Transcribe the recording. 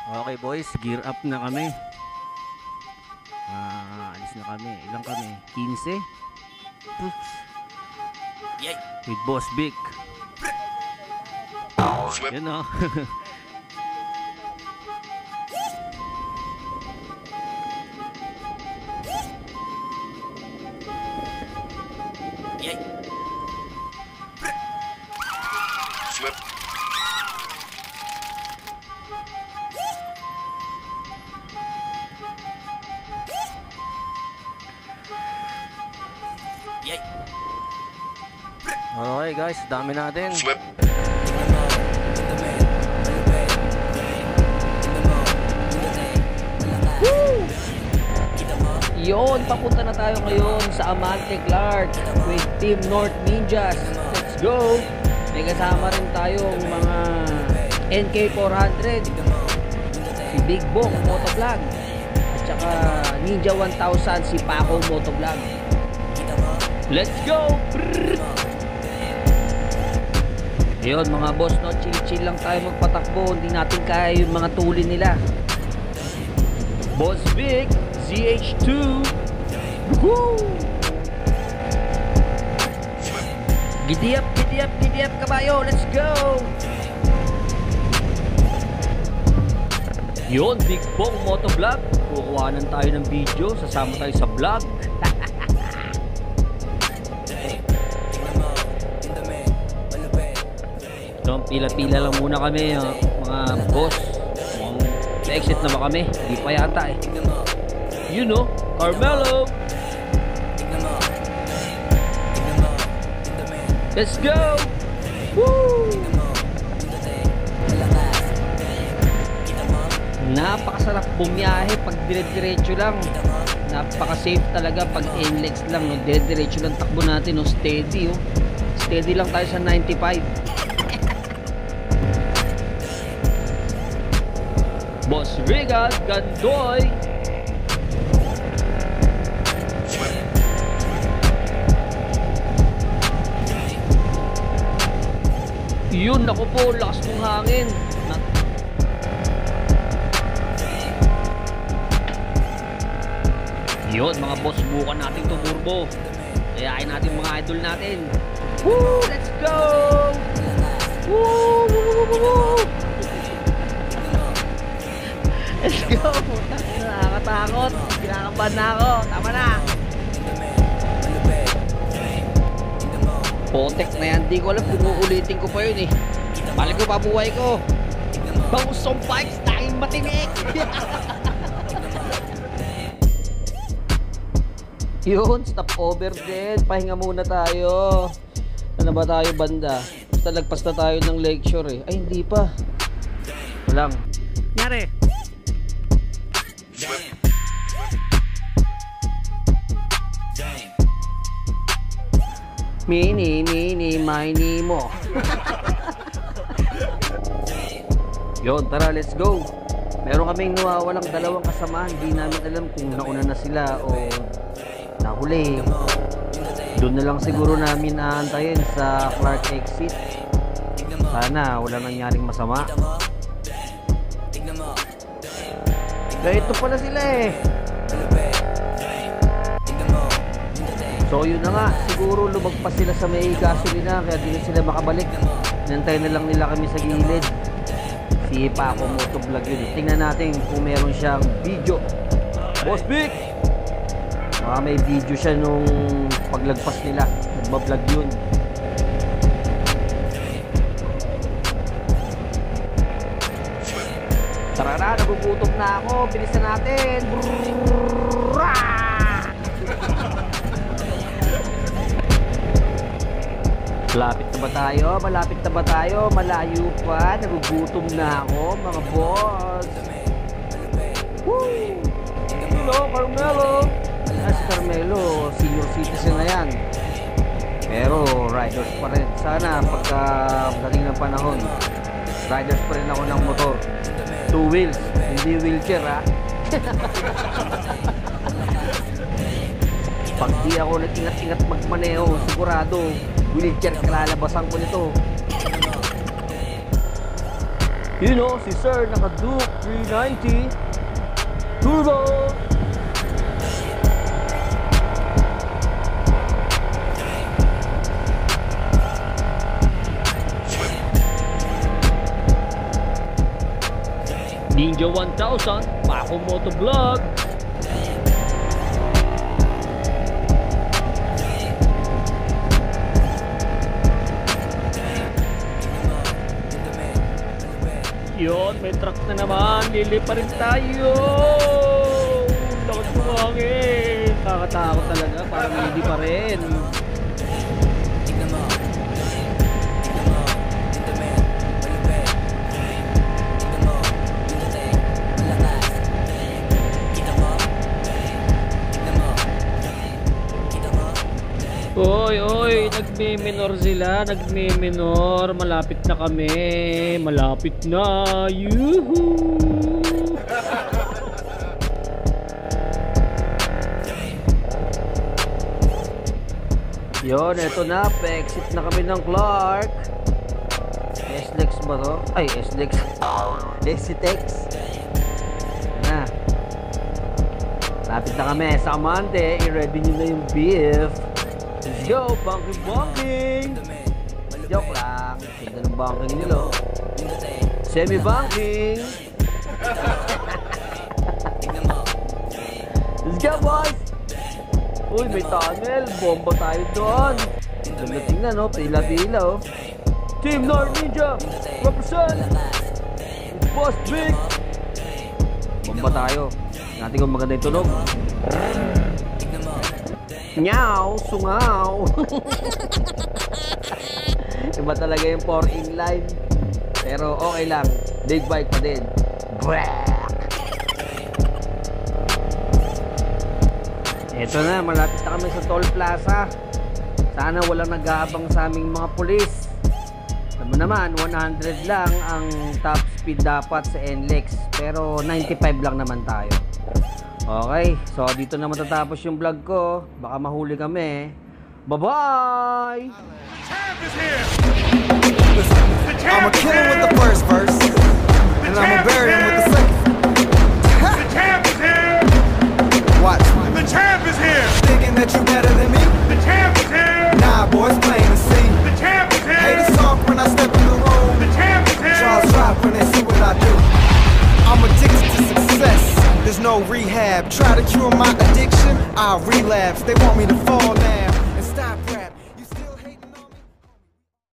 Okay boys, gear up na kami. Alis na kami. Ilang kami? 15? Oops. With Boss Vic. Yun o. Okay guys, dami natin. Yon, papunta na tayo ngayon sa Amante Clark with Team North Ninjas. Let's go! May kasama rin tayong mga NK400, si Big Bong Motovlog, at saka Ninja 1000 si Paco Motovlog. Let's go! Yun mga boss, no? Chill lang tayo magpatakbo. Hindi natin kaya yung mga tuli nila. Boss Vic, ZH2. Woohoo! Giddy up kabayo. Let's go! Yun, Big Bong Motovlog. Kukuhanan tayo ng video. Sasama tayo sa vlog. So, pila-pila lang muna kami, mga boss. Na-exit na ba kami? Hindi pa yata eh. You know, Carmelo! Let's go! Woo! Napakasarap bumiyahe pag dire-diretso lang. Napaka-safe talaga pag NLEX lang. No? Dire-diretso lang takbo natin. No? Steady. Oh. Steady lang tayo sa 95. Boss Regal Gandoy. Yun, naku po, lakas ng hangin. Yun mga boss, bukan natin to turbo. Kayain natin mga idol natin. Woo! Let's go! Woo! Woo! Let's go! Nakakatakot. Kinakabahan na ako. Tama na. Potek na yan. Di ko alam kung uulitin ko pa yun eh. Balik ko pabuhay ko. Bangusong bikes. Tanging matinik. Yun. Stop over din. Pahinga muna tayo. Ano ba tayo banda? Basta lagpas na tayo ng lecture eh. Ay hindi pa. Walang. Nyari. Mini, mini mo. Yun, tara, let's go. Meron kaming nawawalang dalawang kasama. Hindi namin alam kung nauna na sila o nahuli. Doon na lang siguro namin aantayin sa Clark exit. Sana wala nangyaring masama. Kaya ito pala sila eh. So yun na nga, siguro lumagpas sila sa may gasolina kaya di na sila makabalik. Nantay na lang nila kami sa gilid. Si Paco Motovlog yun. Tingnan natin kung meron siyang video. Boss Vic! Baka may video siya nung paglagpas nila. Nagbablog yun. Tara na, nagugutom na ako. Bilisan natin. Brrrr! Malapit na ba tayo? Malapit na ba tayo? Malayo pa. Nagugutom na ako, mga boss. Woo! Hello, Carmelo. Si Carmelo, senior citizen na yan. Pero riders pa rin. Sana pagka dating ng panahon, riders pa rin ako ng motor. 2 wheels, hindi wheelchair ha. Pag di ako nag-ingat-ingat magmaneho, sigurado wheelchair kalalabasan ko nito. You know, si Sir naka-Duke 390 Turbo. Ninja 1000 Paco Motovlog. Yun, may truck na naman. Lili pa rin tayo. Lakas bumangin. Kakatakot talaga. Parang hindi pa rin. Oy, nagme-minor sila, nagme-minor. Malapit na kami, malapit na. Yuhu! Yon, eto na, pa-exit na kami ng Clark. SLEX ba to? Ay, SLEX. Exitex. Na. Lapit na kami sa Amante. I-ready nyo na yung beef. Let's go, bunking! Joke lang. Ganda ng bunking nila. Semi-bunking. Let's go, boys! Uy, may tunnel. Bomba tayo doon. Ganda tingnan, no? Pila-pila, oh. Team North Ninja! Represent! Boss Big! Bomba tayo. Natin kung maganda yung tunog. Nyaw, sungaw. Iba talaga yung 4-in line. Pero okay lang. Big bike pa din. Ito na, malapit na kami sa Toll Plaza. Sana walang nag-aabang sa aming mga pulis. Alam mo naman, 100 lang ang top speed dapat sa NLEX. Pero 95 lang naman tayo. Okay, so dito na matatapos yung vlog ko. Baka mahuli kami. Bye-bye! I'ma kill him with the first verse, and I'ma bury him with the second. The champ is here! Watch. The champ is here! Thinking that you better than me? The champ is here! Nah, boys, plain to see. The champ is here! Hate a song when I step in the room. The champ is here! Jaws drop when they see what I do. I'm addicted to success. There's no rehab. Try to cure my addiction, I'll relapse. They want me to fall now.